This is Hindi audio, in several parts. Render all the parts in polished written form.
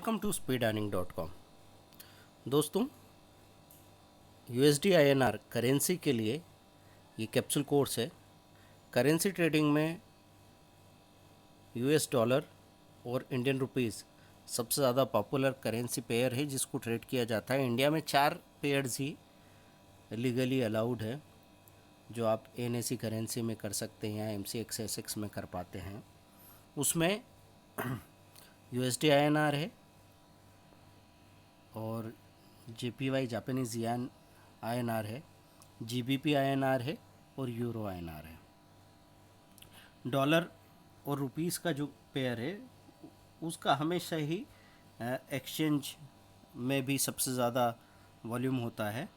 Welcome to speedearning.com। दोस्तों, USD INR करेंसी के लिए ये कैप्सूल कोर्स है। करेंसी ट्रेडिंग में US डॉलर और इंडियन रुपीस सबसे ज़्यादा पॉपुलर करेंसी पेयर है जिसको ट्रेड किया जाता है। इंडिया में 4 पेयर्स ही लीगली अलाउड है जो आप NSE करेंसी में कर सकते हैं या MCX SX में कर पाते हैं। उसमें USD INR है और JPY जापानीज़ यान INR है, GBP INR है और यूरो INR है। डॉलर और रुपीस का जो पेयर है उसका हमेशा ही एक्सचेंज में भी सबसे ज़्यादा वॉल्यूम होता है।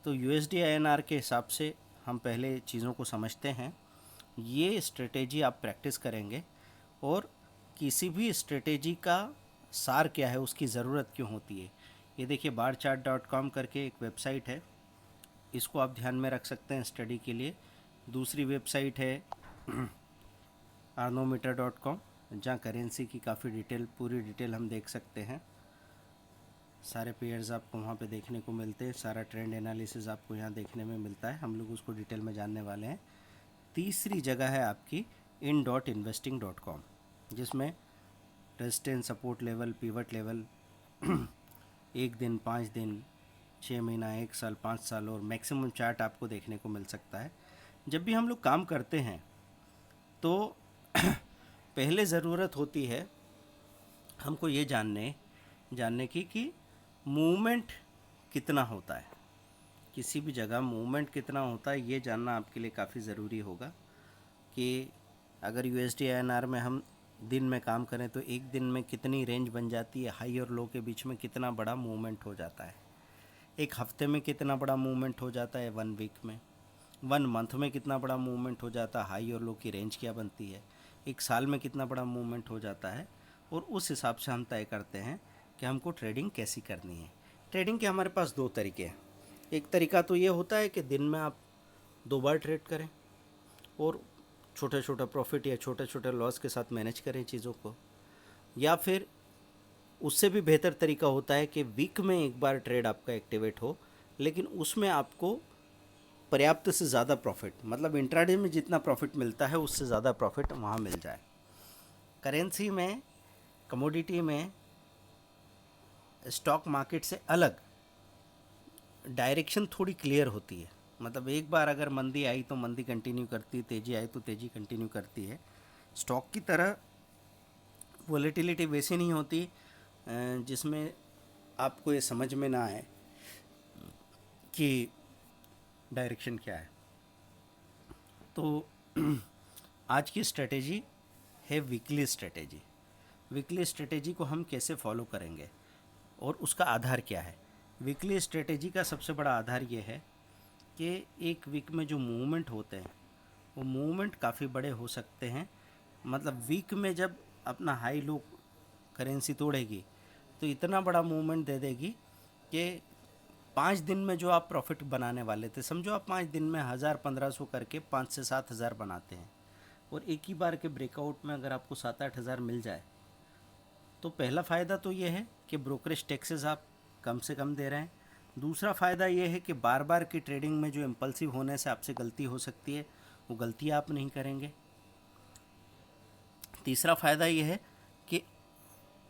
तो USD INR के हिसाब से हम पहले चीज़ों को समझते हैं। ये स्ट्रेटेजी आप प्रैक्टिस करेंगे और किसी भी स्ट्रेटेजी का सार क्या है, उसकी ज़रूरत क्यों होती है। ये देखिए barchart.com करके एक वेबसाइट है, इसको आप ध्यान में रख सकते हैं स्टडी के लिए। दूसरी वेबसाइट है arnometer.com, जहाँ करेंसी की काफ़ी पूरी डिटेल हम देख सकते हैं। सारे पेयर्स आपको वहाँ पे देखने को मिलते हैं, सारा ट्रेंड एनालिसिस आपको यहाँ देखने में मिलता है। हम लोग उसको डिटेल में जानने वाले हैं। तीसरी जगह है आपकी in.investing.com, जिसमें resistance, support level, pivot level 1 दिन, 5 दिन, 6 महीना, 1 साल, 5 साल और मैक्सिमम चार्ट आपको देखने को मिल सकता है। जब भी हम लोग काम करते हैं तो पहले ज़रूरत होती है हमको ये जानने की कि मूवमेंट कितना होता है। किसी भी जगह मूवमेंट कितना होता है ये जानना आपके लिए काफ़ी ज़रूरी होगा कि अगर USD INR में हम दिन में काम करें तो एक दिन में कितनी रेंज बन जाती है, हाई और लो के बीच में कितना बड़ा मूवमेंट हो जाता है, एक हफ्ते में कितना बड़ा मूवमेंट हो जाता है, 1 वीक में, 1 मंथ में कितना बड़ा मूवमेंट हो जाता है, हाई और लो की रेंज क्या बनती है, एक साल में कितना बड़ा मूवमेंट हो जाता है। और उस हिसाब से हम तय करते हैं कि हमको ट्रेडिंग कैसी करनी है। ट्रेडिंग के हमारे पास 2 तरीके हैं। एक तरीका तो ये होता है कि दिन में आप 2 बार ट्रेड करें और छोटा छोटा प्रॉफिट या छोटे छोटे लॉस के साथ मैनेज करें चीज़ों को। या फिर उससे भी बेहतर तरीका होता है कि वीक में 1 बार ट्रेड आपका एक्टिवेट हो, लेकिन उसमें आपको पर्याप्त से ज़्यादा प्रॉफिट, मतलब इंट्राडे में जितना प्रॉफिट मिलता है उससे ज़्यादा प्रॉफिट वहाँ मिल जाए। करेंसी में, कमोडिटी में, स्टॉक मार्केट से अलग डायरेक्शन थोड़ी क्लियर होती है। मतलब एक बार अगर मंदी आई तो मंदी कंटिन्यू करती है, तेज़ी आई तो तेज़ी कंटिन्यू करती है। स्टॉक की तरह वॉलेटिलिटी वैसी नहीं होती जिसमें आपको ये समझ में ना आए कि डायरेक्शन क्या है। तो आज की स्ट्रेटेजी है वीकली स्ट्रेटेजी। वीकली स्ट्रेटेजी को हम कैसे फॉलो करेंगे और उसका आधार क्या है। वीकली स्ट्रेटेजी का सबसे बड़ा आधार ये है कि एक वीक में जो मूवमेंट होते हैं वो मूवमेंट काफ़ी बड़े हो सकते हैं। मतलब वीक में जब अपना हाई लो करेंसी तोड़ेगी तो इतना बड़ा मूवमेंट दे देगी कि 5 दिन में जो आप प्रॉफिट बनाने वाले थे, समझो आप 5 दिन में 1000-1500 करके 5 से 7 हज़ार बनाते हैं और एक ही बार के ब्रेकआउट में अगर आपको 7-8 हज़ार मिल जाए तो पहला फ़ायदा तो ये है कि ब्रोकरेज टैक्सेस आप कम से कम दे रहे हैं। दूसरा फ़ायदा ये है कि बार बार की ट्रेडिंग में जो इम्पल्सिव होने से आपसे गलती हो सकती है वो गलती आप नहीं करेंगे। तीसरा फ़ायदा ये है कि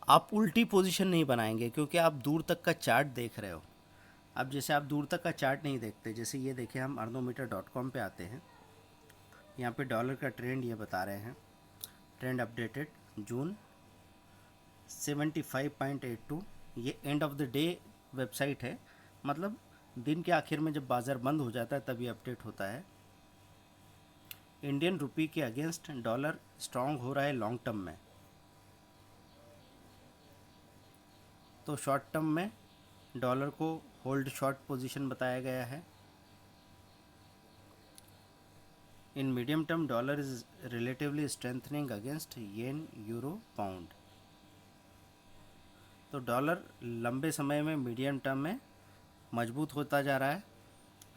आप उल्टी पोजीशन नहीं बनाएंगे क्योंकि आप दूर तक का चार्ट देख रहे हो। अब जैसे आप दूर तक का चार्ट नहीं देखते, जैसे ये देखिए हम arnometer.com पे आते हैं, यहाँ पे डॉलर का ट्रेंड ये बता रहे हैं, ट्रेंड अपडेटेड जून 75.82। ये end of the day website है, मतलब दिन के आखिर में जब बाज़ार बंद हो जाता है तभी अपडेट होता है। इंडियन रुपी के अगेंस्ट डॉलर स्ट्रांग हो रहा है लॉन्ग टर्म में, तो शॉर्ट टर्म में डॉलर को होल्ड शॉर्ट पोजीशन बताया गया है। In medium term dollar is relatively strengthening against yen, euro, pound. तो डॉलर लंबे समय में, मीडियम टर्म में मजबूत होता जा रहा है।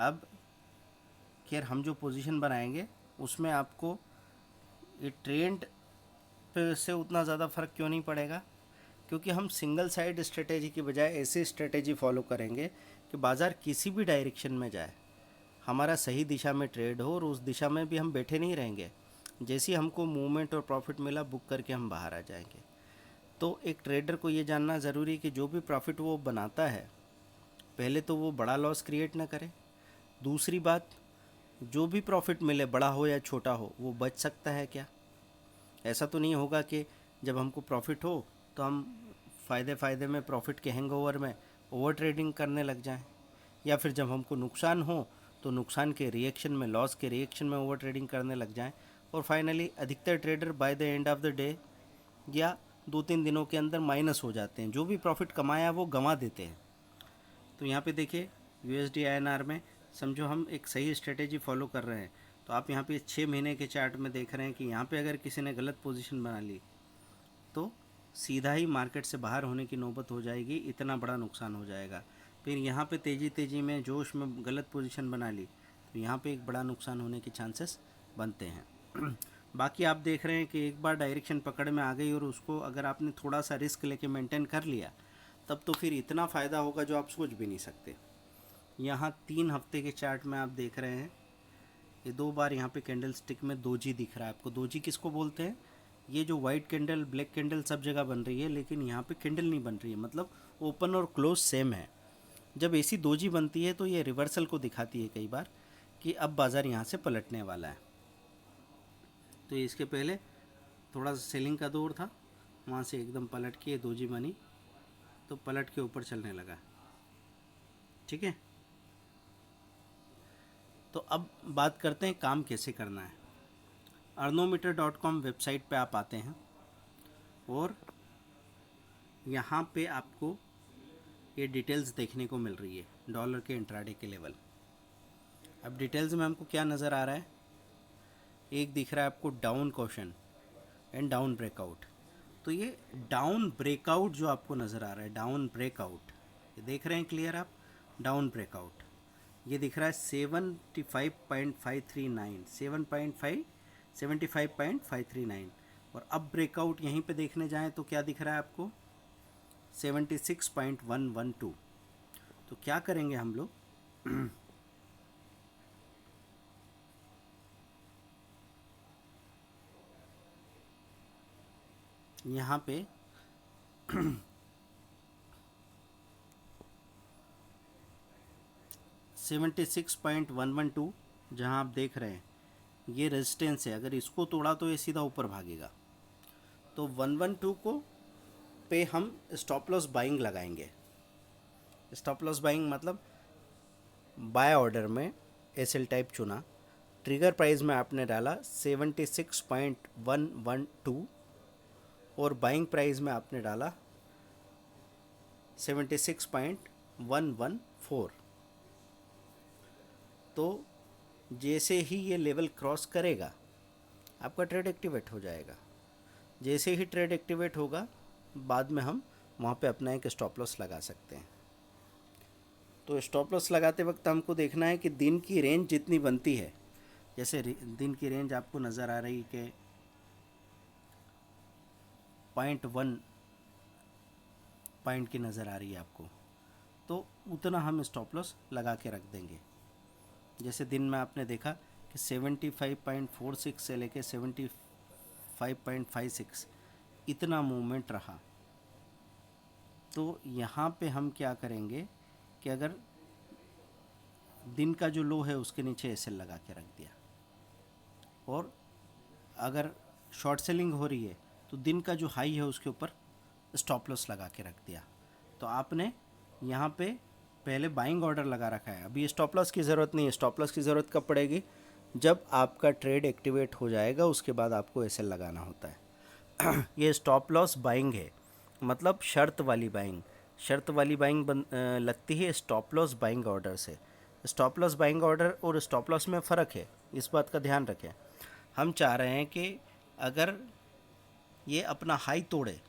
अब खैर हम जो पोजीशन बनाएंगे उसमें आपको ये ट्रेंड पे से उतना ज़्यादा फ़र्क क्यों नहीं पड़ेगा। क्योंकि हम सिंगल साइड स्ट्रेटेजी की बजाय ऐसी स्ट्रेटेजी फॉलो करेंगे कि बाज़ार किसी भी डायरेक्शन में जाए, हमारा सही दिशा में ट्रेड हो और उस दिशा में भी हम बैठे नहीं रहेंगे। जैसे ही हमको मूवमेंट और प्रॉफिट मिला, बुक करके हम बाहर आ जाएंगे। तो एक ट्रेडर को ये जानना ज़रूरी है कि जो भी प्रॉफिट वो बनाता है, पहले तो वो बड़ा लॉस क्रिएट ना करे। दूसरी बात, जो भी प्रॉफिट मिले, बड़ा हो या छोटा हो, वो बच सकता है क्या। ऐसा तो नहीं होगा कि जब हमको प्रॉफिट हो तो हम फ़ायदे में प्रॉफिट के हैंगओवर में ओवर ट्रेडिंग करने लग जाएं, या फिर जब हमको नुकसान हो तो नुकसान के रिएक्शन में, लॉस के रिएक्शन में ओवर ट्रेडिंग करने लग जाएं। और फाइनली अधिकतर trader by the end of the day या 2-3 दिनों के अंदर माइनस हो जाते हैं, जो भी प्रॉफिट कमाया वो गंवा देते हैं। तो यहाँ पे देखिए USD INR में समझो हम एक सही स्ट्रेटेजी फॉलो कर रहे हैं। तो आप यहाँ पे 6 महीने के चार्ट में देख रहे हैं कि यहाँ पे अगर किसी ने गलत पोजीशन बना ली तो सीधा ही मार्केट से बाहर होने की नौबत हो जाएगी, इतना बड़ा नुकसान हो जाएगा। फिर यहाँ पे तेज़ी में जोश में गलत पोजीशन बना ली तो यहाँ पे एक बड़ा नुकसान होने के चांसेस बनते हैं। बाकी आप देख रहे हैं कि एक बार डायरेक्शन पकड़ में आ गई और उसको अगर आपने थोड़ा सा रिस्क लेके मेंटेन कर लिया, तब तो फिर इतना फ़ायदा होगा जो आप सोच भी नहीं सकते। यहाँ 3 हफ्ते के चार्ट में आप देख रहे हैं, ये 2 बार यहाँ पे कैंडल स्टिक में दोजी दिख रहा है आपको। दोजी किसको बोलते हैं? ये जो वाइट कैंडल, ब्लैक कैंडल सब जगह बन रही है, लेकिन यहाँ पे कैंडल नहीं बन रही है, मतलब ओपन और क्लोज सेम है। जब ऐसी दोजी बनती है तो ये रिवर्सल को दिखाती है कई बार कि अब बाज़ार यहाँ से पलटने वाला है। तो इसके पहले थोड़ा सा सेलिंग का दौर था, वहाँ से एकदम पलट के दोजी बनी तो पलट के ऊपर चलने लगा। ठीक है, तो अब बात करते हैं काम कैसे करना है। arnometer.com वेबसाइट पे आप आते हैं और यहाँ पे आपको ये डिटेल्स देखने को मिल रही है डॉलर के इंट्राडे के लेवल। अब डिटेल्स में हमको क्या नज़र आ रहा है? एक दिख रहा है आपको down question and down breakout. तो ये डाउन ब्रेकआउट जो आपको नज़र आ रहा है, डाउन ब्रेकआउट, ये देख रहे हैं क्लियर आप? डाउन ब्रेकआउट ये दिख रहा है 75.539, 75.539। और अब ब्रेकआउट यहीं पे देखने जाएं तो क्या दिख रहा है आपको? 76.112। तो क्या करेंगे हम लोग? यहाँ पे 76.112 जहाँ आप देख रहे हैं ये रेजिस्टेंस है। अगर इसको तोड़ा तो ये सीधा ऊपर भागेगा। तो 112 को पे हम स्टॉप लॉस बाइंग लगाएंगे। स्टॉप लॉस बाइंग मतलब बाय ऑर्डर में एसएल टाइप चुना, ट्रिगर प्राइस में आपने डाला 76.112 और बाइंग प्राइस में आपने डाला 76.114। तो जैसे ही ये लेवल क्रॉस करेगा आपका ट्रेड एक्टिवेट हो जाएगा। जैसे ही ट्रेड एक्टिवेट होगा बाद में हम वहाँ पे अपना एक स्टॉप लॉस लगा सकते हैं। तो स्टॉप लॉस लगाते वक्त हमको देखना है कि दिन की रेंज जितनी बनती है, जैसे दिन की रेंज आपको नज़र आ रही कि 0.1 पॉइंट की नज़र आ रही है आपको, तो उतना हम स्टॉप लॉस लगा के रख देंगे। जैसे दिन में आपने देखा कि 75.46 से लेके 75.56 इतना मूवमेंट रहा। तो यहाँ पे हम क्या करेंगे कि अगर दिन का जो लो है उसके नीचे एसएल लगा के रख दिया, और अगर शॉर्ट सेलिंग हो रही है तो दिन का जो हाई है उसके ऊपर स्टॉप लॉस लगा के रख दिया। तो आपने यहाँ पे पहले बाइंग ऑर्डर लगा रखा है। अभी स्टॉप लॉस की ज़रूरत नहीं है। स्टॉप लॉस की ज़रूरत कब पड़ेगी? जब आपका ट्रेड एक्टिवेट हो जाएगा, उसके बाद आपको एसएल लगाना होता है। ये स्टॉप लॉस बाइंग है, मतलब शर्त वाली बाइंग। शर्त वाली बाइंग लगती है स्टॉप लॉस बाइंग ऑर्डर से। स्टॉप लॉस बाइंग ऑर्डर और स्टॉप लॉस में फ़र्क है, इस बात का ध्यान रखें। हम चाह रहे हैं कि अगर ये अपना हाई तोड़े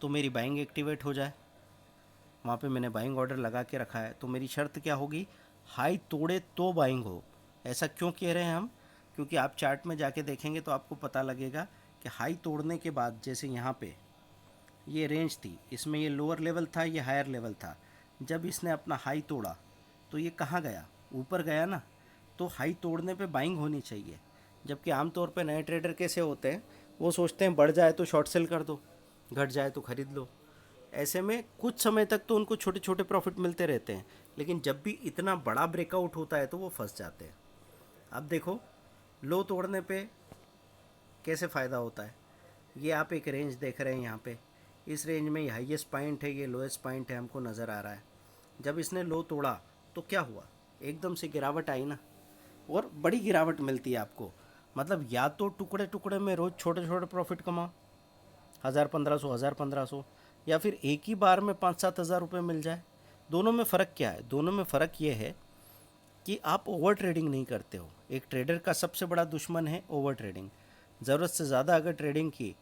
तो मेरी बाइंग एक्टिवेट हो जाए। वहाँ पे मैंने बाइंग ऑर्डर लगा के रखा है, तो मेरी शर्त क्या होगी? हाई तोड़े तो बाइंग हो। ऐसा क्यों कह रहे हैं हम? क्योंकि आप चार्ट में जाके देखेंगे तो आपको पता लगेगा कि हाई तोड़ने के बाद, जैसे यहाँ पे ये रेंज थी, इसमें ये लोअर लेवल था, ये हायर लेवल था। जब इसने अपना हाई तोड़ा तो ये कहाँ गया, ऊपर गया ना। तो हाई तोड़ने पे बाइंग होनी चाहिए। जबकि आमतौर पे नए ट्रेडर कैसे होते हैं, वो सोचते हैं बढ़ जाए तो शॉर्ट सेल कर दो, घट जाए तो ख़रीद लो। ऐसे में कुछ समय तक तो उनको छोटे छोटे प्रॉफिट मिलते रहते हैं, लेकिन जब भी इतना बड़ा ब्रेकआउट होता है तो वो फंस जाते हैं। अब देखो, लो तोड़ने पे कैसे फ़ायदा होता है। ये आप एक रेंज देख रहे हैं यहाँ पे, इस रेंज में ये हाईएस्ट पॉइंट है, ये लोएस्ट पॉइंट है, हमको नज़र आ रहा है। जब इसने लो तोड़ा तो क्या हुआ, एकदम से गिरावट आई ना, और बड़ी गिरावट मिलती है आपको। मतलब या तो टुकड़े टुकड़े में रोज़ छोटे छोटे प्रॉफिट कमाओ, 1000 1500 1000 1500, या फिर एक ही बार में 5 7 हज़ार रुपये मिल जाए। दोनों में फ़र्क क्या है, दोनों में फ़र्क ये है कि आप ओवर ट्रेडिंग नहीं करते हो। एक ट्रेडर का सबसे बड़ा दुश्मन है ओवर ट्रेडिंग। ज़रूरत से ज़्यादा अगर ट्रेडिंग की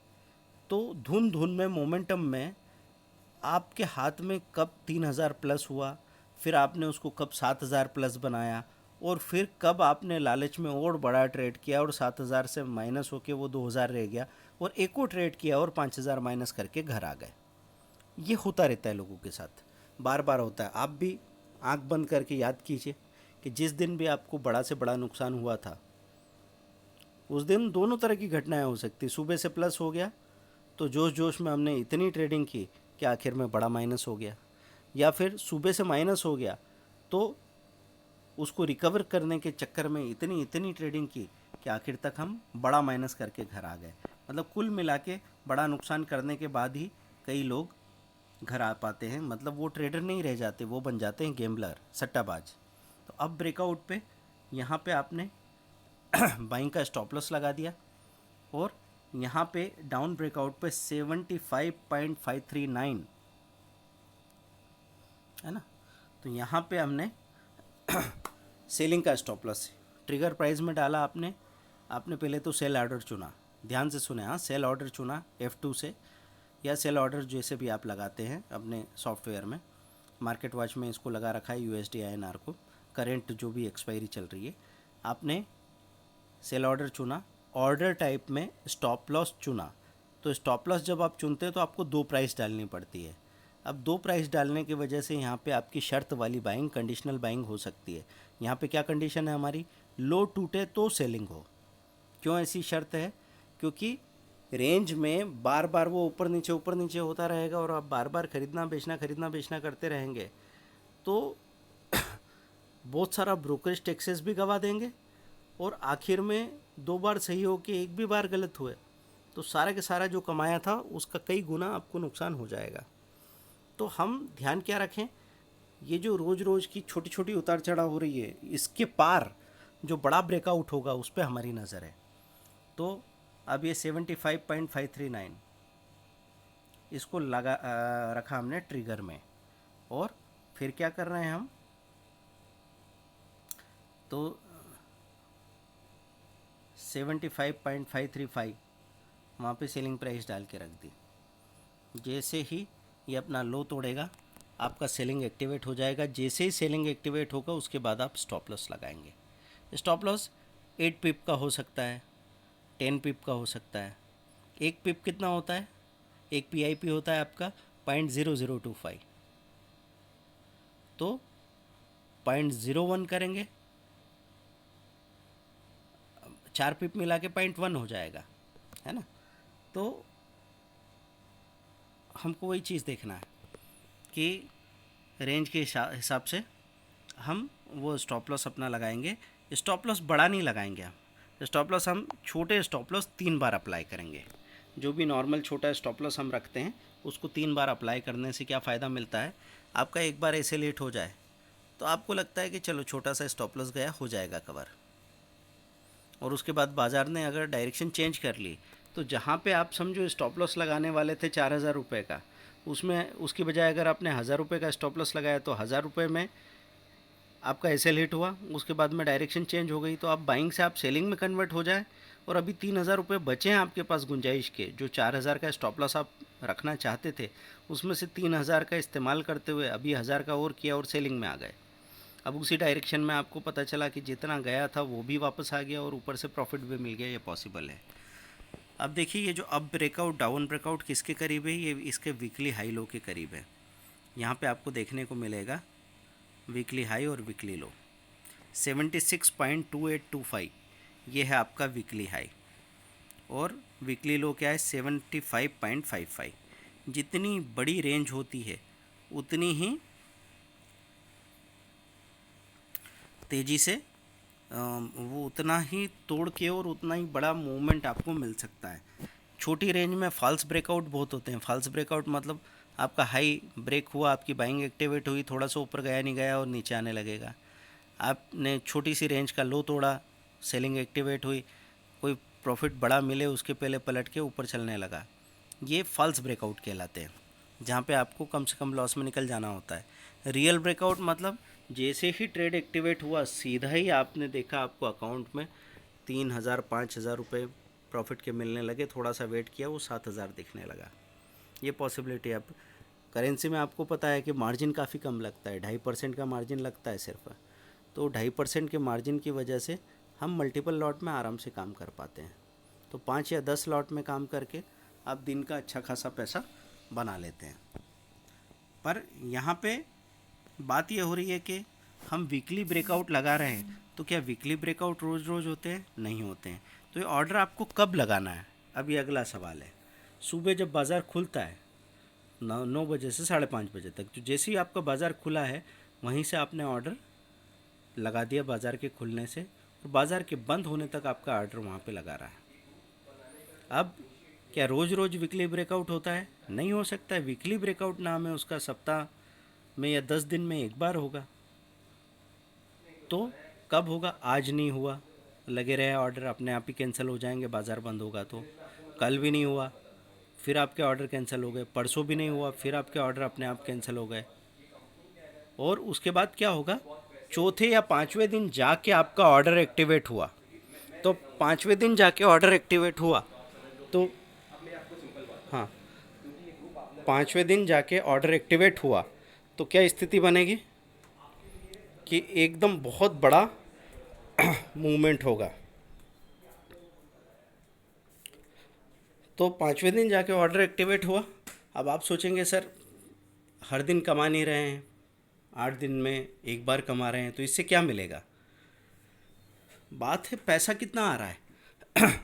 तो धुन धुन में, मोमेंटम में, आपके हाथ में कब 3000 प्लस हुआ, फिर आपने उसको कब 7000 प्लस बनाया, और फिर कब आपने लालच में और बड़ा ट्रेड किया और 7000 से माइनस होके वो 2000 रह गया, और एक और ट्रेड किया और 5000 माइनस करके घर आ गए। ये होता रहता है लोगों के साथ, बार बार होता है। आप भी आंख बंद करके याद कीजिए कि जिस दिन भी आपको बड़ा से बड़ा नुकसान हुआ था, उस दिन दोनों तरह की घटनाएं हो सकती। सुबह से प्लस हो गया तो जोश जोश में हमने इतनी ट्रेडिंग की कि आखिर में बड़ा माइनस हो गया, या फिर सुबह से माइनस हो गया तो उसको रिकवर करने के चक्कर में इतनी इतनी ट्रेडिंग की कि आखिर तक हम बड़ा माइनस करके घर आ गए। मतलब कुल मिला के बड़ा नुकसान करने के बाद ही कई लोग घर आ पाते हैं। मतलब वो ट्रेडर नहीं रह जाते, वो बन जाते हैं गेम्बलर, सट्टाबाज। तो अब ब्रेकआउट पे यहाँ पे आपने बाइंग का स्टॉप लॉस लगा दिया, और यहाँ पे डाउन ब्रेकआउट पे 75.539 है ना। तो यहाँ पे हमने सेलिंग का स्टॉप लॉस ट्रिगर प्राइस में डाला। आपने आपने पहले तो सेल ऑर्डर चुना, ध्यान से सुने, हाँ, सेल ऑर्डर चुना F2 से, या सेल ऑर्डर जैसे भी आप लगाते हैं अपने सॉफ्टवेयर में। मार्केट वॉच में इसको लगा रखा है USD INR को, करेंट जो भी एक्सपायरी चल रही है। आपने सेल ऑर्डर चुना, ऑर्डर टाइप में स्टॉप लॉस चुना। तो स्टॉप लॉस जब आप चुनते हैं तो आपको 2 प्राइस डालनी पड़ती है। अब 2 प्राइस डालने की वजह से यहाँ पे आपकी शर्त वाली बाइंग, कंडीशनल बाइंग हो सकती है। यहाँ पे क्या कंडीशन है हमारी, लो टूटे तो सेलिंग हो। क्यों ऐसी शर्त है, क्योंकि रेंज में बार बार वो ऊपर नीचे होता रहेगा, और आप बार बार खरीदना बेचना करते रहेंगे तो बहुत सारा ब्रोकरेज टैक्सेस भी गवा देंगे, और आखिर में 2 बार सही हो के एक भी बार गलत हुए तो सारा के सारा जो कमाया था उसका कई गुना आपको नुकसान हो जाएगा। तो हम ध्यान क्या रखें, ये जो रोज़ रोज़ की छोटी छोटी उतार चढ़ाव हो रही है, इसके पार जो बड़ा ब्रेकआउट होगा उस पर हमारी नज़र है। तो अब ये 75.539 इसको लगा रखा हमने ट्रिगर में, और फिर क्या कर रहे हैं हम, तो 75.535 वहाँ पे सेलिंग प्राइस डाल के रख दी। जैसे ही ये अपना लो तोड़ेगा आपका सेलिंग एक्टिवेट हो जाएगा। जैसे ही सेलिंग एक्टिवेट होगा उसके बाद आप स्टॉप लॉस लगाएंगे। स्टॉप लॉस 8 पिप का हो सकता है, 10 पिप का हो सकता है। 1 पिप कितना होता है, एक PIP होता है आपका 0.0025, तो 0.01 करेंगे, 4 पिप मिला के 0.1 हो जाएगा, है ना। तो हमको वही चीज़ देखना है कि रेंज के हिसाब से हम वो स्टॉप लॉस अपना लगाएंगे। स्टॉप लॉस बड़ा नहीं लगाएंगे हम, स्टॉप लॉस हम छोटे स्टॉप लॉस 3 बार अप्लाई करेंगे। जो भी नॉर्मल छोटा स्टॉप लॉस हम रखते हैं उसको 3 बार अप्लाई करने से क्या फ़ायदा मिलता है, आपका एक बार ऐसे लेट हो जाए तो आपको लगता है कि चलो छोटा सा स्टॉप लॉस गया, हो जाएगा कवर, और उसके बाद बाज़ार ने अगर डायरेक्शन चेंज कर ली तो जहाँ पे आप समझो स्टॉप लॉस लगाने वाले थे 4000 रुपये का, उसमें उसकी बजाय अगर आपने 1000 रुपये का स्टॉप लॉस लगाया तो 1000 रुपये में आपका ऐसे हिट हुआ, उसके बाद में डायरेक्शन चेंज हो गई, तो आप बाइंग से आप सेलिंग में कन्वर्ट हो जाए, और अभी 3000 रुपये बचे हैं आपके पास गुंजाइश के। जो 4000 का स्टॉप लॉस आप रखना चाहते थे उसमें से 3000 का इस्तेमाल करते हुए अभी 1000 का और किया और सेलिंग में आ गए। अब उसी डायरेक्शन में आपको पता चला कि जितना गया था वो भी वापस आ गया और ऊपर से प्रॉफिट भी मिल गया, ये पॉसिबल है। अब देखिए ये जो अप ब्रेकआउट डाउन ब्रेकआउट किसके करीब है, ये इसके वीकली हाई लो के करीब है। यहाँ पे आपको देखने को मिलेगा वीकली हाई और वीकली लो 76.2825, ये है आपका वीकली हाई, और वीकली लो क्या है 75.55। जितनी बड़ी रेंज होती है उतनी ही तेज़ी से वो उतना ही तोड़ के और उतना ही बड़ा मूवमेंट आपको मिल सकता है। छोटी रेंज में फॉल्स ब्रेकआउट बहुत होते हैं। फॉल्स ब्रेकआउट मतलब आपका हाई ब्रेक हुआ, आपकी बाइंग एक्टिवेट हुई, थोड़ा सा ऊपर गया नहीं गया और नीचे आने लगेगा। आपने छोटी सी रेंज का लो तोड़ा, सेलिंग एक्टिवेट हुई, कोई प्रॉफिट बड़ा मिले उसके पहले पलट के ऊपर चलने लगा, ये फॉल्स ब्रेकआउट कहलाते हैं, जहाँ पे आपको कम से कम लॉस में निकल जाना होता है। रियल ब्रेकआउट मतलब जैसे ही ट्रेड एक्टिवेट हुआ सीधा ही आपने देखा आपको अकाउंट में 3,000 5,000 रुपये प्रॉफिट के मिलने लगे, थोड़ा सा वेट किया वो 7,000 दिखने लगा। ये पॉसिबिलिटी। अब करेंसी में आपको पता है कि मार्जिन काफ़ी कम लगता है, 2.5% का मार्जिन लगता है सिर्फ। तो 2.5% के मार्जिन की वजह से हम मल्टीपल लॉट में आराम से काम कर पाते हैं। तो 5 या 10 लॉट में काम करके आप दिन का अच्छा खासा पैसा बना लेते हैं। पर यहाँ पे बात ये हो रही है कि हम वीकली ब्रेकआउट लगा रहे हैं, तो क्या वीकली ब्रेकआउट रोज़ रोज़ होते हैं? नहीं होते हैं। तो ये ऑर्डर आपको कब लगाना है, अब ये अगला सवाल है। सुबह जब बाज़ार खुलता है 9 बजे से 5:30 बजे तक, तो जैसे ही आपका बाज़ार खुला है वहीं से आपने ऑर्डर लगा दिया बाज़ार के खुलने से, और बाज़ार के बंद होने तक आपका ऑर्डर वहाँ पे लगा रहा है। अब क्या रोज़ रोज़ वीकली ब्रेकआउट होता है? नहीं हो सकता है। वीकली ब्रेकआउट नाम है उसका, सप्ताह में या 10 दिन में एक बार होगा। तो कब होगा? आज नहीं हुआ, लगे रहे ऑर्डर, अपने आप ही कैंसिल हो जाएंगे बाज़ार बंद होगा तो। कल भी नहीं हुआ, फिर आपके ऑर्डर कैंसिल हो गए। परसों भी नहीं हुआ, फिर आपके ऑर्डर अपने आप कैंसिल हो गए। और उसके बाद क्या होगा? चौथे या पाँचवें दिन जाके आपका ऑर्डर एक्टिवेट हुआ। तो पाँचवें दिन जाके ऑर्डर एक्टिवेट हुआ तो, हाँ, पाँचवें दिन जाके ऑर्डर एक्टिवेट हुआ तो क्या स्थिति बनेगी कि एकदम बहुत बड़ा मूवमेंट होगा। तो पाँचवें दिन जाके ऑर्डर एक्टिवेट हुआ। अब आप सोचेंगे सर हर दिन कमा नहीं रहे हैं, 8 दिन में एक बार कमा रहे हैं, तो इससे क्या मिलेगा? बात है पैसा कितना आ रहा है।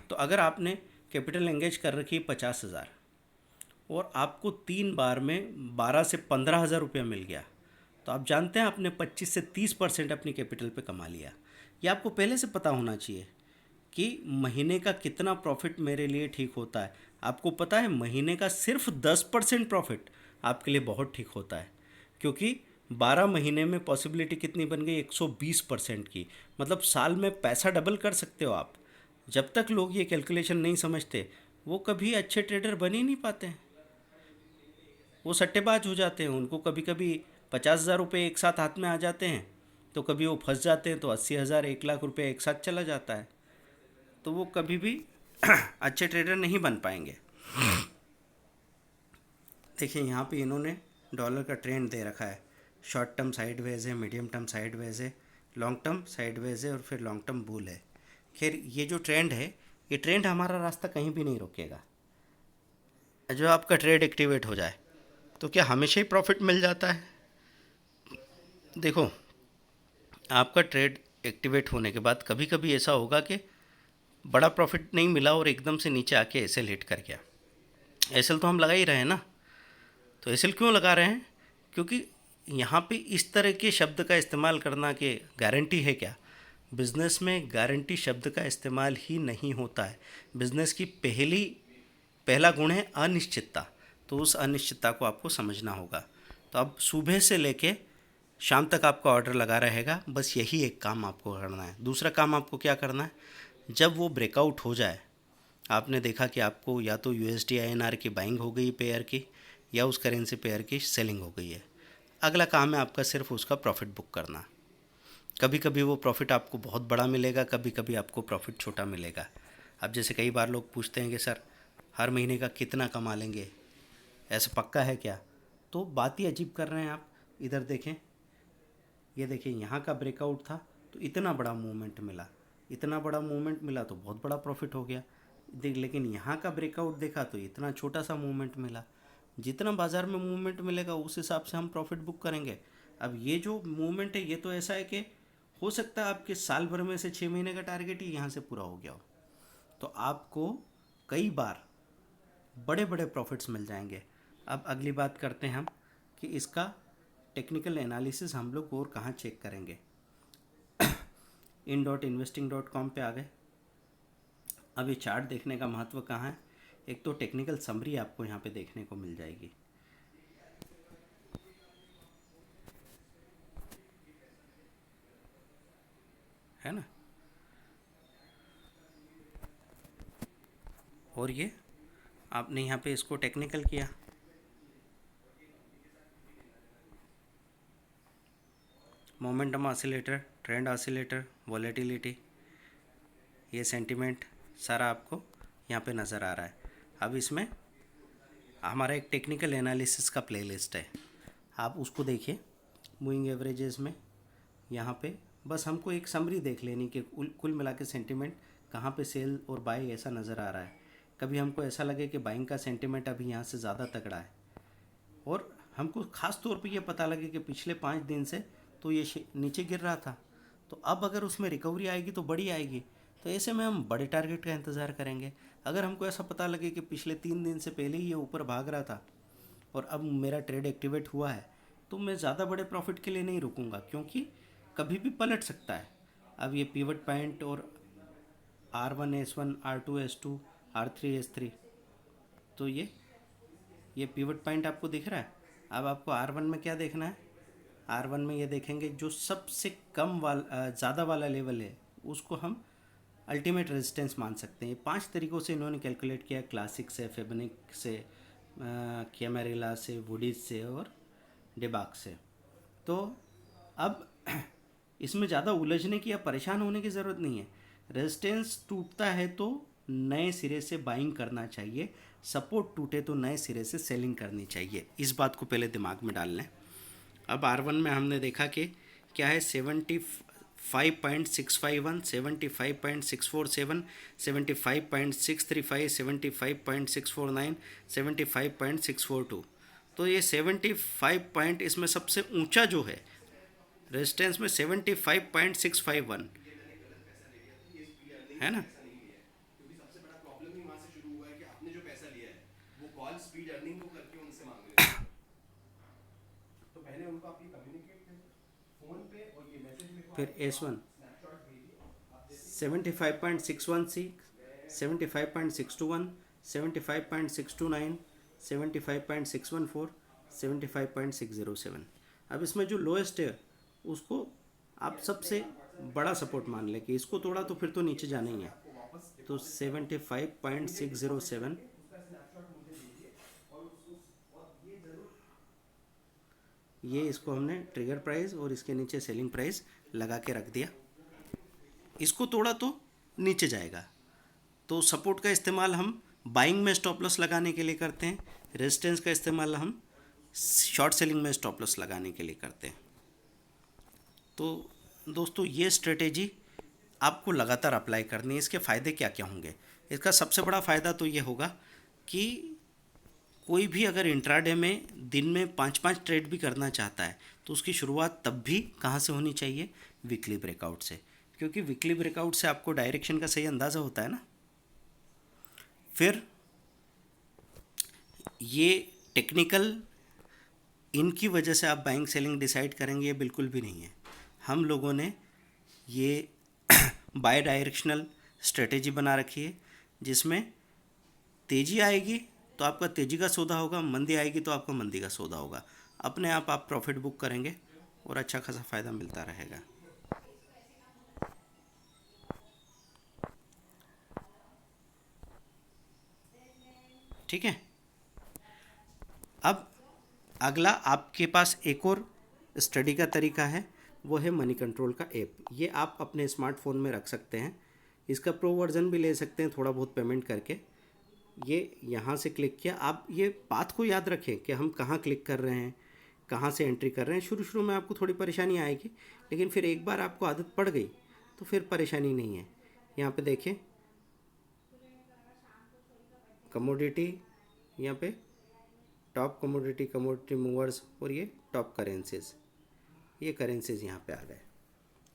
तो अगर आपने कैपिटल एंगेज कर रखी है 50,000 और आपको 3 बार में 12 से 15 हज़ार रुपया मिल गया, तो आप जानते हैं आपने 25 से 30% अपनी कैपिटल पे कमा लिया। ये आपको पहले से पता होना चाहिए कि महीने का कितना प्रॉफिट मेरे लिए ठीक होता है। आपको पता है महीने का सिर्फ 10% प्रॉफिट आपके लिए बहुत ठीक होता है, क्योंकि 12 महीने में पॉसिबिलिटी कितनी बन गई? 120% की। मतलब साल में पैसा डबल कर सकते हो आप। जब तक लोग ये कैलकुलेशन नहीं समझते वो कभी अच्छे ट्रेडर बन ही नहीं पाते हैं। वो सट्टेबाज हो जाते हैं। उनको कभी कभी 50,000 रुपये एक साथ हाथ में आ जाते हैं, तो कभी वो फंस जाते हैं तो 80,000 1 लाख रुपये एक साथ चला जाता है। तो वो कभी भी अच्छे ट्रेडर नहीं बन पाएंगे। देखिए यहाँ पे इन्होंने डॉलर का ट्रेंड दे रखा है। शॉर्ट टर्म साइडवेज है, मीडियम टर्म साइडवेज है, लॉन्ग टर्म साइडवेज है और फिर लॉन्ग टर्म बुल है। खैर ये जो ट्रेंड है, ये ट्रेंड हमारा रास्ता कहीं भी नहीं रोकेगा। जो आपका ट्रेड एक्टिवेट हो जाए तो क्या हमेशा ही प्रॉफिट मिल जाता है? देखो, आपका ट्रेड एक्टिवेट होने के बाद कभी कभी ऐसा होगा कि बड़ा प्रॉफिट नहीं मिला और एकदम से नीचे आके एसएल हिट कर गया। एसएल तो हम लगा ही रहे हैं ना। तो एसएल क्यों लगा रहे हैं? क्योंकि यहाँ पे इस तरह के शब्द का इस्तेमाल करना कि गारंटी है क्या, बिज़नेस में गारंटी शब्द का इस्तेमाल ही नहीं होता है। बिज़नेस की पहला गुण है अनिश्चितता। तो उस अनिश्चितता को आपको समझना होगा। तो अब सुबह से लेके शाम तक आपका ऑर्डर लगा रहेगा, बस यही एक काम आपको करना है। दूसरा काम आपको क्या करना है? जब वो ब्रेकआउट हो जाए, आपने देखा कि आपको या तो यूएसडी आईएनआर की बाइंग हो गई पेयर की, या उस करेंसी पेयर की सेलिंग हो गई है, अगला काम है आपका सिर्फ उसका प्रॉफिट बुक करना। कभी कभी वो प्रॉफिट आपको बहुत बड़ा मिलेगा, कभी कभी आपको प्रॉफिट छोटा मिलेगा। अब जैसे कई बार लोग पूछते हैं कि सर हर महीने का कितना कमा लेंगे, ऐसा पक्का है क्या? तो बात ही अजीब कर रहे हैं आप। इधर देखें, ये देखिए यहाँ का ब्रेकआउट था तो इतना बड़ा मूवमेंट मिला, इतना बड़ा मूवमेंट मिला तो बहुत बड़ा प्रॉफिट हो गया। देख, लेकिन यहाँ का ब्रेकआउट देखा तो इतना छोटा सा मूवमेंट मिला। जितना बाज़ार में मूवमेंट मिलेगा उस हिसाब से हम प्रॉफिट बुक करेंगे। अब ये जो मूवमेंट है ये तो ऐसा है कि हो सकता है आपके साल भर में से 6 महीने का टारगेट ही यहाँ से पूरा हो गया हो, तो आपको कई बार बड़े बड़े प्रॉफिट्स मिल जाएंगे। अब अगली बात करते हैं हम कि इसका टेक्निकल एनालिसिस हम लोग और कहाँ चेक करेंगे। in.investing.com पे आ गए। अब ये चार्ट देखने का महत्व कहाँ है? एक तो टेक्निकल समरी आपको यहाँ पे देखने को मिल जाएगी, है ना। और ये आपने यहाँ पे इसको टेक्निकल किया, momentum oscillator, trend oscillator, volatility, ये सेंटिमेंट सारा आपको यहाँ पे नज़र आ रहा है। अब इसमें हमारा एक टेक्निकल एनालिसिस का प्लेलिस्ट है, आप उसको देखिए। मूविंग एवरेजेस में यहाँ पे बस हमको एक समरी देख लेनी कि कुल मिला के सेंटिमेंट कहाँ पे सेल और बाय ऐसा नज़र आ रहा है। कभी हमको ऐसा लगे कि बाइंग का सेंटिमेंट अभी यहाँ से ज़्यादा तगड़ा है, और हमको ख़ास तौर पे ये पता लगे कि पिछले 5 दिन से तो ये नीचे गिर रहा था, तो अब अगर उसमें रिकवरी आएगी तो बड़ी आएगी, तो ऐसे में हम बड़े टारगेट का इंतज़ार करेंगे। अगर हमको ऐसा पता लगे कि पिछले 3 दिन से पहले ही ये ऊपर भाग रहा था और अब मेरा ट्रेड एक्टिवेट हुआ है, तो मैं ज़्यादा बड़े प्रॉफिट के लिए नहीं रुकूंगा, क्योंकि कभी भी पलट सकता है। अब ये पिवट पॉइंट और R1 S1 R2 S2 R3 S3, तो ये पिवट पॉइंट आपको दिख रहा है। अब आपको R1 में क्या देखना है? R1 में ये देखेंगे जो सबसे कम वाला ज़्यादा वाला लेवल है उसको हम अल्टीमेट रेजिस्टेंस मान सकते हैं। 5 तरीक़ों से इन्होंने कैलकुलेट किया, क्लासिक से, फेबनिक से, कैमेरेला से, वुडीज से और डेबाक से। तो अब इसमें ज़्यादा उलझने की या परेशान होने की ज़रूरत नहीं है। रेजिस्टेंस टूटता है तो नए सिरे से बाइंग करना चाहिए, सपोर्ट टूटे तो नए सिरे से सेलिंग करनी चाहिए। इस बात को पहले दिमाग में डाल लें। अब R1 में हमने देखा कि क्या है, 75.651, 75.647, 75.635, 75.649, 75.642। तो ये 75 पॉइंट, इसमें सबसे ऊंचा जो है रेजिस्टेंस में 75.651 है ना। फिर S1 75.616, 75.621, 75.629, 75.614, 75.607। अब इसमें जो लोएस्ट है उसको आप सबसे बड़ा सपोर्ट मान लें कि इसको तोड़ा तो फिर तो नीचे जाना ही है, तो 75.607, ये इसको हमने ट्रिगर प्राइस और इसके नीचे सेलिंग प्राइस लगा के रख दिया। इसको तोड़ा तो नीचे जाएगा, तो सपोर्ट का इस्तेमाल हम बाइंग में स्टॉप लॉस लगाने के लिए करते हैं, रेजिस्टेंस का इस्तेमाल हम शॉर्ट सेलिंग में स्टॉप लॉस लगाने के लिए करते हैं। तो दोस्तों ये स्ट्रेटेजी आपको लगातार अप्लाई करनी है। इसके फ़ायदे क्या क्या होंगे? इसका सबसे बड़ा फ़ायदा तो ये होगा कि कोई भी अगर इंट्राडे में दिन में 5-5 ट्रेड भी करना चाहता है तो उसकी शुरुआत तब भी कहाँ से होनी चाहिए? वीकली ब्रेकआउट से, क्योंकि वीकली ब्रेकआउट से आपको डायरेक्शन का सही अंदाज़ा होता है ना। फिर ये टेक्निकल इनकी वजह से आप बाइंग सेलिंग डिसाइड करेंगे, ये बिल्कुल भी नहीं है। हम लोगों ने ये बाय डायरेक्शनल स्ट्रेटेजी बना रखी है, जिसमें तेज़ी आएगी तो आपका तेज़ी का सौदा होगा, मंदी आएगी तो आपका मंदी का सौदा होगा। अपने आप प्रॉफिट बुक करेंगे और अच्छा खासा फ़ायदा मिलता रहेगा। ठीक है। अब अगला आपके पास एक और स्टडी का तरीका है, वो है मनी कंट्रोल का ऐप। ये आप अपने स्मार्टफोन में रख सकते हैं, इसका प्रो वर्जन भी ले सकते हैं थोड़ा बहुत पेमेंट करके। ये यहाँ से क्लिक किया, आप ये पाथ को याद रखें कि हम कहाँ क्लिक कर रहे हैं, कहाँ से एंट्री कर रहे हैं। शुरू शुरू में आपको थोड़ी परेशानी आएगी, लेकिन फिर एक बार आपको आदत पड़ गई तो फिर परेशानी नहीं है। यहाँ पे देखें, कमोडिटी, यहाँ पे टॉप कमोडिटी मूवर्स, और ये टॉप करेंसीज, ये करेंसीज यहाँ पे आ गए।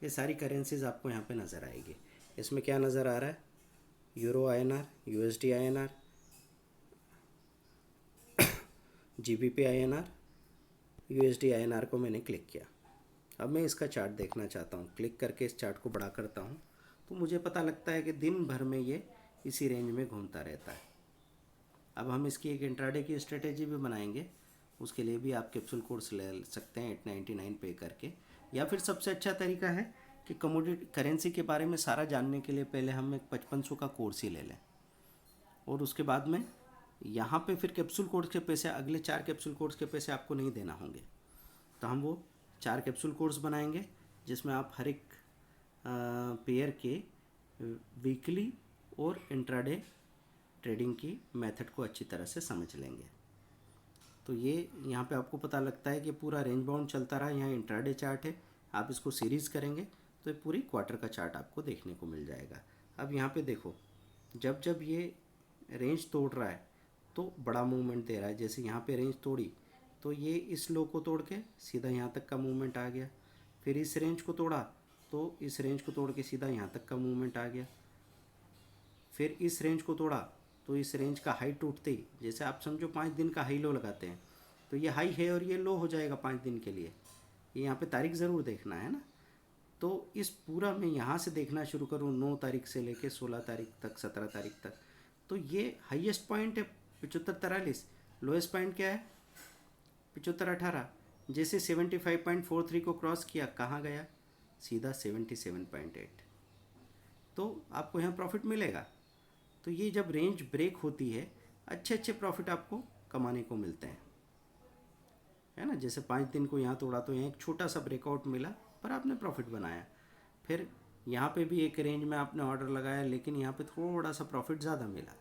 ये सारी करेंसीज आपको यहाँ पे नज़र आएगी। इसमें क्या नज़र आ रहा है, euro INR, USD INR, GBP INR, USD INR को मैंने क्लिक किया। अब मैं इसका चार्ट देखना चाहता हूँ। क्लिक करके इस चार्ट को बड़ा करता हूँ तो मुझे पता लगता है कि दिन भर में ये इसी रेंज में घूमता रहता है। अब हम इसकी एक इंट्राडे की स्ट्रेटेजी भी बनाएंगे, उसके लिए भी आप कैप्सूल कोर्स ले सकते हैं 899 पे करके। या फिर सबसे अच्छा तरीका है कि कमोडिटी करेंसी के बारे में सारा जानने के लिए पहले हम एक 5500 का कोर्स ही ले लें, और उसके बाद में यहाँ पे फिर कैप्सूल कोर्स के पैसे, अगले 4 कैप्सूल कोर्स के पैसे आपको नहीं देना होंगे। तो हम वो 4 कैप्सूल कोर्स बनाएंगे जिसमें आप हर एक पेयर के वीकली और इंट्राडे ट्रेडिंग की मेथड को अच्छी तरह से समझ लेंगे। तो ये यहाँ पे आपको पता लगता है कि पूरा रेंज बाउंड चलता रहा। यहाँ इंट्राडे चार्ट है, आप इसको सीरीज़ करेंगे तो ये पूरी क्वार्टर का चार्ट आपको देखने को मिल जाएगा। अब यहाँ पे देखो, जब जब ये रेंज तोड़ रहा है तो बड़ा मूवमेंट दे रहा है। जैसे यहाँ पे रेंज तोड़ी तो ये इस लो को तोड़ के सीधा यहाँ तक का मूवमेंट आ गया। फिर इस रेंज को तोड़ा तो इस रेंज को तोड़ के सीधा यहाँ तक का मूवमेंट आ गया। फिर इस रेंज को तोड़ा तो इस रेंज का हाई टूटते ही, जैसे आप समझो 5 दिन का हाई लो लगाते हैं, तो ये हाई है और ये लो हो जाएगा 5 दिन के लिए। ये यहाँ पे तारीख ज़रूर देखना है ना। तो इस पूरा मैं यहाँ से देखना शुरू करूँ 9 तारीख से लेके 16 तारीख तक, 17 तारीख तक, तो ये हाईएस्ट पॉइंट है 75.43। लोएस्ट पॉइंट क्या है 75.18। जैसे 75.43 को क्रॉस किया, कहाँ गया, सीधा 77.8। तो आपको यहाँ प्रॉफिट मिलेगा। तो ये जब रेंज ब्रेक होती है, अच्छे अच्छे प्रॉफिट आपको कमाने को मिलते हैं, है ना। जैसे 5 दिन को यहाँ तोड़ा तो यहाँ एक छोटा सा ब्रेकआउट मिला पर आपने प्रॉफिट बनाया। फिर यहाँ पे भी एक रेंज में आपने ऑर्डर लगाया, लेकिन यहाँ पे थोड़ा सा प्रॉफिट ज़्यादा मिला।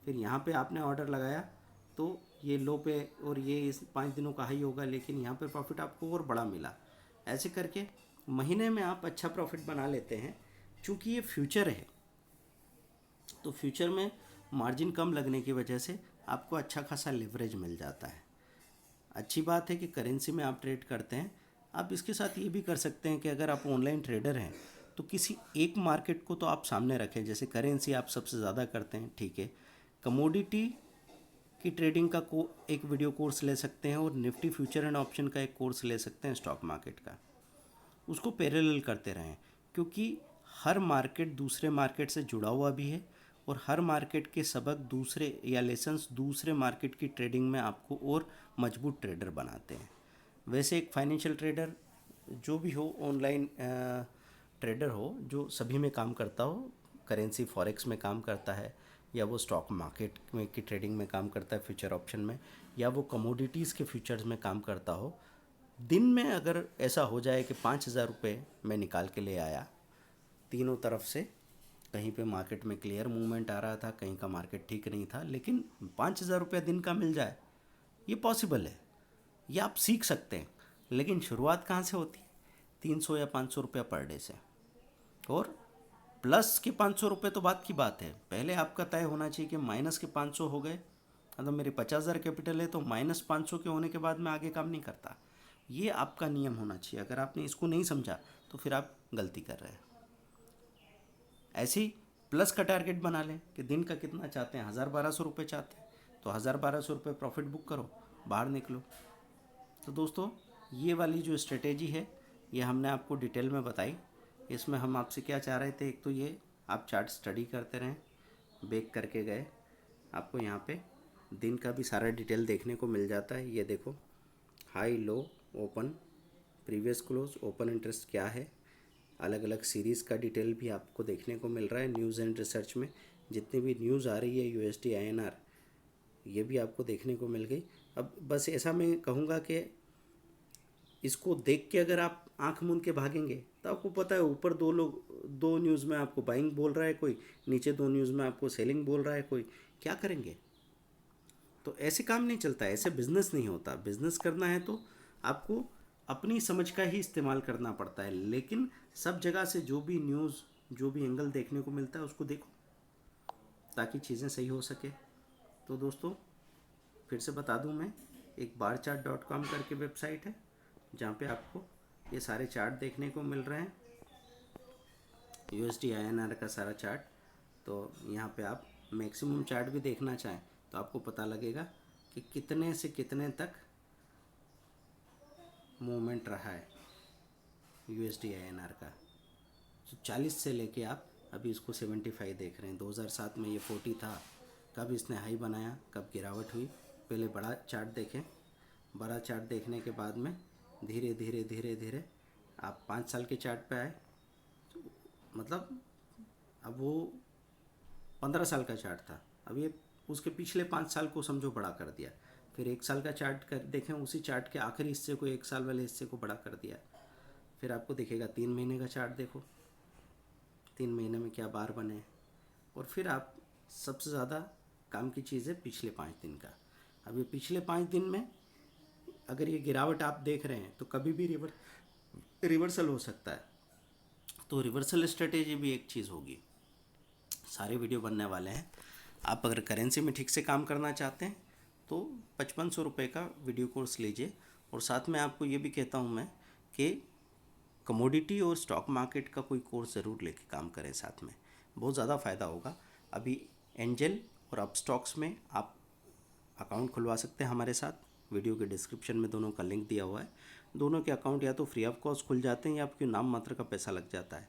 फिर यहाँ पे आपने ऑर्डर लगाया तो ये लो पे, और ये इस 5 दिनों का हाई होगा, लेकिन यहाँ पे प्रॉफिट आपको और बड़ा मिला। ऐसे करके महीने में आप अच्छा प्रॉफिट बना लेते हैं। चूँकि ये फ्यूचर है तो फ्यूचर में मार्जिन कम लगने की वजह से आपको अच्छा खासा लेवरेज मिल जाता है। अच्छी बात है कि करेंसी में आप ट्रेड करते हैं। आप इसके साथ ये भी कर सकते हैं कि अगर आप ऑनलाइन ट्रेडर हैं तो किसी एक मार्केट को तो आप सामने रखें। जैसे करेंसी आप सबसे ज़्यादा करते हैं, ठीक है, कमोडिटी की ट्रेडिंग का एक वीडियो कोर्स ले सकते हैं, और निफ्टी फ्यूचर एंड ऑप्शन का एक कोर्स ले सकते हैं स्टॉक मार्केट का। उसको पैरेलल करते रहें, क्योंकि हर मार्केट दूसरे मार्केट से जुड़ा हुआ भी है, और हर मार्केट के सबक दूसरे या लेसन्स दूसरे मार्केट की ट्रेडिंग में आपको और मजबूत ट्रेडर बनाते हैं। वैसे एक फाइनेंशियल ट्रेडर जो भी हो, ऑनलाइन ट्रेडर हो जो सभी में काम करता हो, करेंसी फॉरेक्स में काम करता है, या वो स्टॉक मार्केट में की ट्रेडिंग में काम करता है फ्यूचर ऑप्शन में, या वो कमोडिटीज़ के फ्यूचर्स में काम करता हो, दिन में अगर ऐसा हो जाए कि 5,000 रुपये मैं निकाल के ले आया, तीनों तरफ से कहीं पे मार्केट में क्लियर मूवमेंट आ रहा था, कहीं का मार्केट ठीक नहीं था, लेकिन 5,000 रुपये दिन का मिल जाए, ये पॉसिबल है, ये आप सीख सकते हैं। लेकिन शुरुआत कहाँ से होती है, 300 या 500 रुपया पर डे से, और प्लस के 500 रुपये तो बात की बात है। पहले आपका तय होना चाहिए कि माइनस के 500 हो गए, मतलब मेरे 50,000 कैपिटल है तो माइनस 500 के होने के बाद मैं आगे काम नहीं करता। ये आपका नियम होना चाहिए। अगर आपने इसको नहीं समझा तो फिर आप गलती कर रहे हैं। ऐसे ही प्लस का टारगेट बना लें कि दिन का कितना चाहते हैं, 1,000-1,200 रुपये चाहते हैं तो 1,000-1,200 रुपये प्रॉफिट बुक करो, बाहर निकलो। तो दोस्तों, ये वाली जो स्ट्रेटेजी है ये हमने आपको डिटेल में बताई। इसमें हम आपसे क्या चाह रहे थे, एक तो ये आप चार्ट स्टडी करते रहें, बेक करके गए, आपको यहाँ पे दिन का भी सारा डिटेल देखने को मिल जाता है। ये देखो, high low open, previous close, open interest क्या है, अलग अलग सीरीज़ का डिटेल भी आपको देखने को मिल रहा है। न्यूज़ एंड रिसर्च में जितनी भी न्यूज़ आ रही है USD INR, ये भी आपको देखने को मिल गई। अब बस ऐसा मैं कहूँगा कि इसको देख के अगर आप आंख मूंद के भागेंगे तो आपको पता है ऊपर दो न्यूज़ में आपको बाइंग बोल रहा है कोई, नीचे 2 न्यूज़ में आपको सेलिंग बोल रहा है कोई, क्या करेंगे। तो ऐसे काम नहीं चलता, ऐसे बिज़नेस नहीं होता। बिज़नेस करना है तो आपको अपनी समझ का ही इस्तेमाल करना पड़ता है, लेकिन सब जगह से जो भी न्यूज़, जो भी एंगल देखने को मिलता है उसको देखो, ताकि चीज़ें सही हो सके। तो दोस्तों फिर से बता दूं मैं, एक barchart.com करके वेबसाइट है जहाँ पे आपको ये सारे चार्ट देखने को मिल रहे हैं, USD INR का सारा चार्ट। तो यहाँ पे आप मैक्सिमम चार्ट भी देखना चाहें तो आपको पता लगेगा कि कितने से कितने तक मूवमेंट रहा है USD INR का। तो 40 से लेके आप अभी इसको 75 देख रहे हैं। 2007 में ये 40 था, कब इसने हाई बनाया, कब गिरावट हुई। पहले बड़ा चार्ट देखें, बड़ा चार्ट देखने के बाद में धीरे धीरे धीरे धीरे आप 5 साल के चार्ट पे आए। मतलब अब वो 15 साल का चार्ट था, अब ये उसके पिछले 5 साल को समझो बड़ा कर दिया। फिर 1 साल का चार्ट कर देखें, उसी चार्ट के आखिरी हिस्से को 1 साल वाले हिस्से को बड़ा कर दिया। फिर आपको दिखेगा 3 महीने का चार्ट देखो, 3 महीने में क्या बार बने। और फिर आप सबसे ज़्यादा काम की चीज़ है पिछले 5 दिन का। अब ये पिछले 5 दिन में अगर ये गिरावट आप देख रहे हैं तो कभी भी रिवर्सल हो सकता है। तो रिवर्सल स्ट्रेटेजी भी एक चीज़ होगी। सारे वीडियो बनने वाले हैं। आप अगर करेंसी में ठीक से काम करना चाहते हैं तो 5500 रुपये का वीडियो कोर्स लीजिए। और साथ में आपको ये भी कहता हूँ मैं कि कमोडिटी और स्टॉक मार्केट का कोई कोर्स ज़रूर लेके काम करें साथ में, बहुत ज़्यादा फ़ायदा होगा। अभी एंजल और अपस्टॉक्स में आप अकाउंट खुलवा सकते हैं हमारे साथ। वीडियो के डिस्क्रिप्शन में दोनों का लिंक दिया हुआ है। दोनों के अकाउंट या तो फ्री ऑफ कॉस्ट खुल जाते हैं या आपके नाम मात्र का पैसा लग जाता है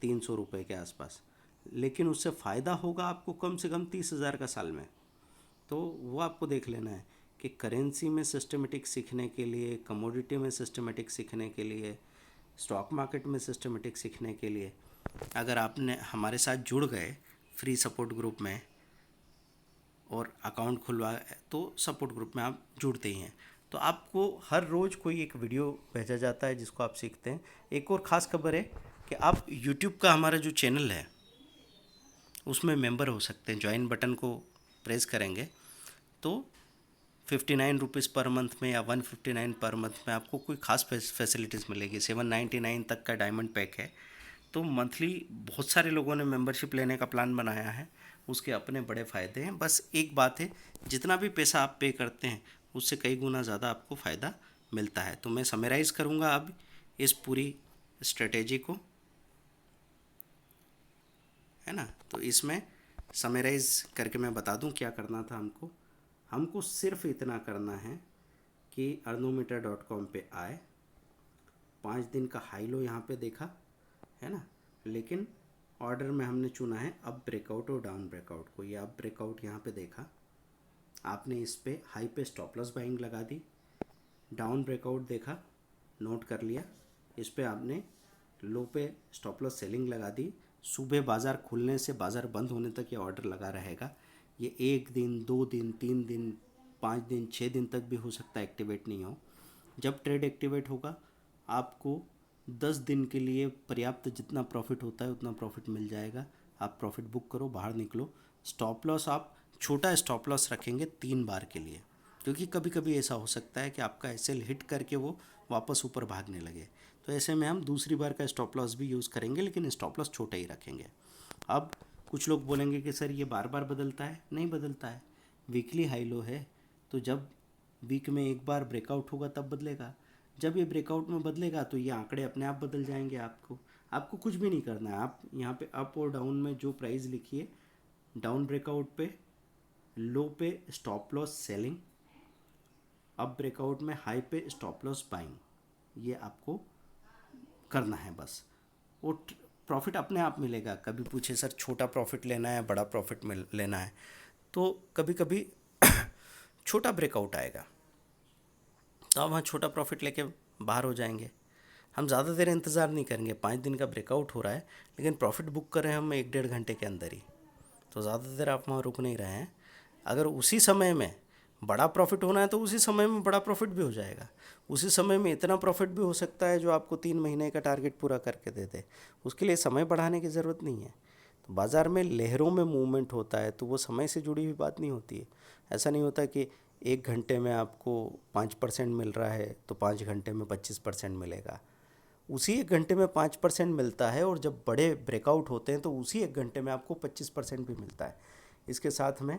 300 रुपये के आसपास, लेकिन उससे फ़ायदा होगा आपको कम से कम 30,000 का साल में। तो वो आपको देख लेना है कि करेंसी में सिस्टमेटिक सीखने के लिए, कमोडिटी में सिस्टमेटिक सीखने के लिए, स्टॉक मार्केट में सिस्टमेटिक सीखने के लिए अगर आपने हमारे साथ जुड़ गए फ्री सपोर्ट ग्रुप में और अकाउंट खुलवा तो सपोर्ट ग्रुप में आप जुड़ते ही हैं, तो आपको हर रोज़ कोई एक वीडियो भेजा जाता है जिसको आप सीखते हैं। एक और ख़ास खबर है कि आप YouTube का हमारा जो चैनल है उसमें मेंबर हो सकते हैं। ज्वाइन बटन को प्रेस करेंगे तो 59 रुपीज़ पर मंथ में या 159 पर मंथ में आपको कोई ख़ास फैसिलिटीज़ मिलेगी। 799 तक का डायमंड पैक है। तो मंथली बहुत सारे लोगों ने मेंबरशिप लेने का प्लान बनाया है, उसके अपने बड़े फ़ायदे हैं। बस एक बात है, जितना भी पैसा आप पे करते हैं उससे कई गुना ज़्यादा आपको फ़ायदा मिलता है। तो मैं समराइज़ करूँगा अब इस पूरी स्ट्रेटेजी को, है ना। तो इसमें समराइज़ करके मैं बता दूं क्या करना था हमको सिर्फ इतना करना है कि अर्नोमीटर.com पे आए, 5 दिन का हाई लो यहाँ पे देखा, है ना। लेकिन ऑर्डर में हमने चुना है अप ब्रेकआउट और डाउन ब्रेकआउट को। ये अप ब्रेकआउट यहाँ पे देखा आपने, इस पे हाई पे स्टॉप लॉस बाइंग लगा दी। डाउन ब्रेकआउट देखा, नोट कर लिया, इस पे आपने लो पे स्टॉप लॉस सेलिंग लगा दी। सुबह बाज़ार खुलने से बाज़ार बंद होने तक ये ऑर्डर लगा रहेगा। ये 1 दिन, 2 दिन, 3 दिन, 5 दिन, 6 दिन तक भी हो सकता है एक्टिवेट नहीं हो। जब ट्रेड एक्टिवेट होगा आपको 10 दिन के लिए पर्याप्त जितना प्रॉफिट होता है उतना प्रॉफिट मिल जाएगा। आप प्रॉफिट बुक करो, बाहर निकलो। स्टॉप लॉस आप छोटा स्टॉप लॉस रखेंगे 3 बार के लिए, क्योंकि कभी कभी ऐसा हो सकता है कि आपका एसएल हिट करके वो वापस ऊपर भागने लगे। तो ऐसे में हम दूसरी बार का स्टॉप लॉस भी यूज़ करेंगे, लेकिन स्टॉप लॉस छोटा ही रखेंगे। अब कुछ लोग बोलेंगे कि सर ये बार बार बदलता है। नहीं बदलता है, वीकली हाई लो है, तो जब वीक में एक बार ब्रेकआउट होगा तब बदलेगा। जब ये ब्रेकआउट में बदलेगा तो ये आंकड़े अपने आप बदल जाएंगे। आपको कुछ भी नहीं करना है। आप यहाँ पे अप और डाउन में जो प्राइस लिखिए, डाउन ब्रेकआउट पे लो पे stop loss selling, up breakout में हाई पे स्टॉप लॉस बाइंग, ये आपको करना है बस। वो प्रॉफिट अपने आप मिलेगा। कभी पूछे सर छोटा प्रॉफिट लेना है बड़ा प्रॉफिट लेना है, तो कभी कभी छोटा ब्रेकआउट आएगा तो हम वहाँ छोटा प्रॉफिट लेके बाहर हो जाएंगे। हम ज़्यादा देर इंतज़ार नहीं करेंगे। 5 दिन का ब्रेकआउट हो रहा है लेकिन प्रॉफिट बुक कर रहे हैं हम 1-1.5 घंटे के अंदर ही, तो ज़्यादा देर आप वहाँ रुक नहीं रहे हैं। अगर उसी समय में बड़ा प्रॉफिट होना है तो उसी समय में बड़ा प्रॉफिट भी हो जाएगा। उसी समय में इतना प्रॉफिट भी हो सकता है जो आपको 3 महीने का टारगेट पूरा करके दे दे। उसके लिए समय बढ़ाने की ज़रूरत नहीं है। तो बाज़ार में लहरों में मूवमेंट होता है तो वो समय से जुड़ी हुई बात नहीं होती है। ऐसा नहीं होता कि 1 घंटे में आपको 5% मिल रहा है तो 5 घंटे में 25% मिलेगा। उसी 1 घंटे में 5% मिलता है, और जब बड़े ब्रेकआउट होते हैं तो उसी 1 घंटे में आपको 25% भी मिलता है। इसके साथ में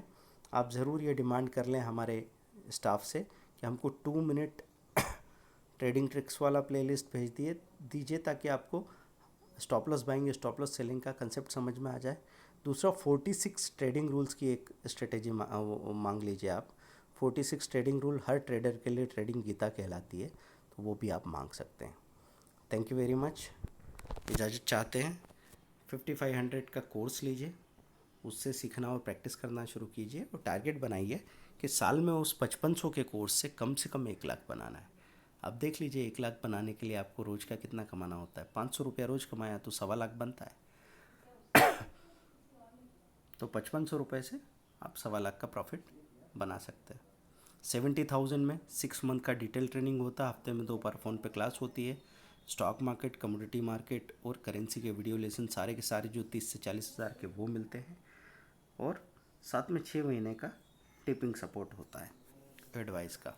आप ज़रूर ये डिमांड कर लें हमारे स्टाफ से कि हमको 2 मिनट ट्रेडिंग ट्रिक्स वाला प्लेलिस्ट भेज दीजिए ताकि आपको stop loss buying stop loss selling का कंसेप्ट समझ में आ जाए। दूसरा 46 ट्रेडिंग रूल्स की एक स्ट्रेटेजी मांग लीजिए आप। 46 ट्रेडिंग रूल हर ट्रेडर के लिए ट्रेडिंग गीता कहलाती है, तो वो भी आप मांग सकते हैं। Thank you very much. इजाज़त चाहते हैं 5500 का कोर्स लीजिए, उससे सीखना और प्रैक्टिस करना शुरू कीजिए और टारगेट बनाइए कि साल में उस 5500 के कोर्स से कम 1 लाख बनाना है। अब देख लीजिए 1 लाख बनाने के लिए आपको रोज़ का कितना कमाना होता है। 500 रुपया रोज़ कमाया तो 1.25 लाख बनता है। तो 5500 रुपये से आप 1.25 लाख का प्रॉफिट बना सकते हैं। 70,000 में 6 मंथ का डिटेल ट्रेनिंग होता है, हफ्ते में 2 बार फ़ोन पे क्लास होती है। स्टॉक मार्केट, कमोडिटी मार्केट और करेंसी के वीडियो लेसन सारे के सारे जो 30 से 40 हज़ार के वो मिलते हैं, और साथ में 6 महीने का टिपिंग सपोर्ट होता है एडवाइस का।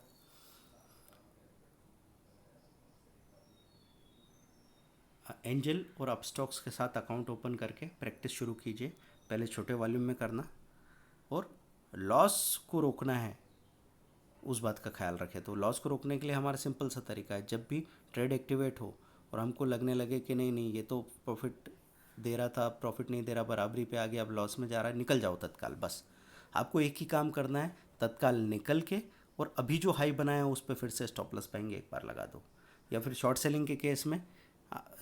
एंजल और अपस्टॉक्स के साथ अकाउंट ओपन करके प्रैक्टिस शुरू कीजिए। पहले छोटे वॉल्यूम में करना और लॉस को रोकना है, उस बात का ख्याल रखें। तो लॉस को रोकने के लिए हमारा सिंपल सा तरीका है, जब भी ट्रेड एक्टिवेट हो और हमको लगने लगे कि नहीं ये तो प्रॉफिट दे रहा था, प्रॉफिट नहीं दे रहा, बराबरी पे आ गया, अब लॉस में जा रहा है, निकल जाओ तत्काल। बस आपको एक ही काम करना है, तत्काल निकल के और अभी जो हाई बनाया है उस पर फिर से स्टॉप लॉस पाएंगे एक बार लगा दो। या फिर शॉर्ट सेलिंग के केस में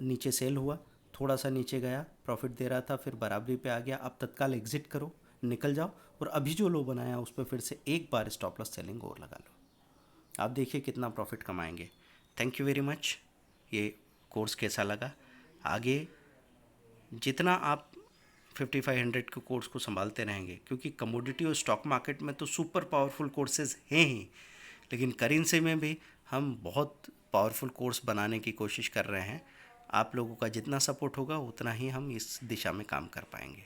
नीचे सेल हुआ, थोड़ा सा नीचे गया, प्रॉफिट दे रहा था, फिर बराबरी पे आ गया, अब तत्काल एग्जिट करो, निकल जाओ और अभी जो लो बनाया उस पर फिर से एक बार स्टॉप लॉस सेलिंग और लगा लो। आप देखिए कितना प्रॉफिट कमाएंगे। Thank you very much. ये कोर्स कैसा लगा? आगे जितना आप 5500 के कोर्स को संभालते रहेंगे, क्योंकि कमोडिटी और स्टॉक मार्केट में तो सुपर पावरफुल कोर्सेज हैं ही, लेकिन करेंसी में भी हम बहुत पावरफुल कोर्स बनाने की कोशिश कर रहे हैं। आप लोगों का जितना सपोर्ट होगा उतना ही हम इस दिशा में काम कर पाएंगे।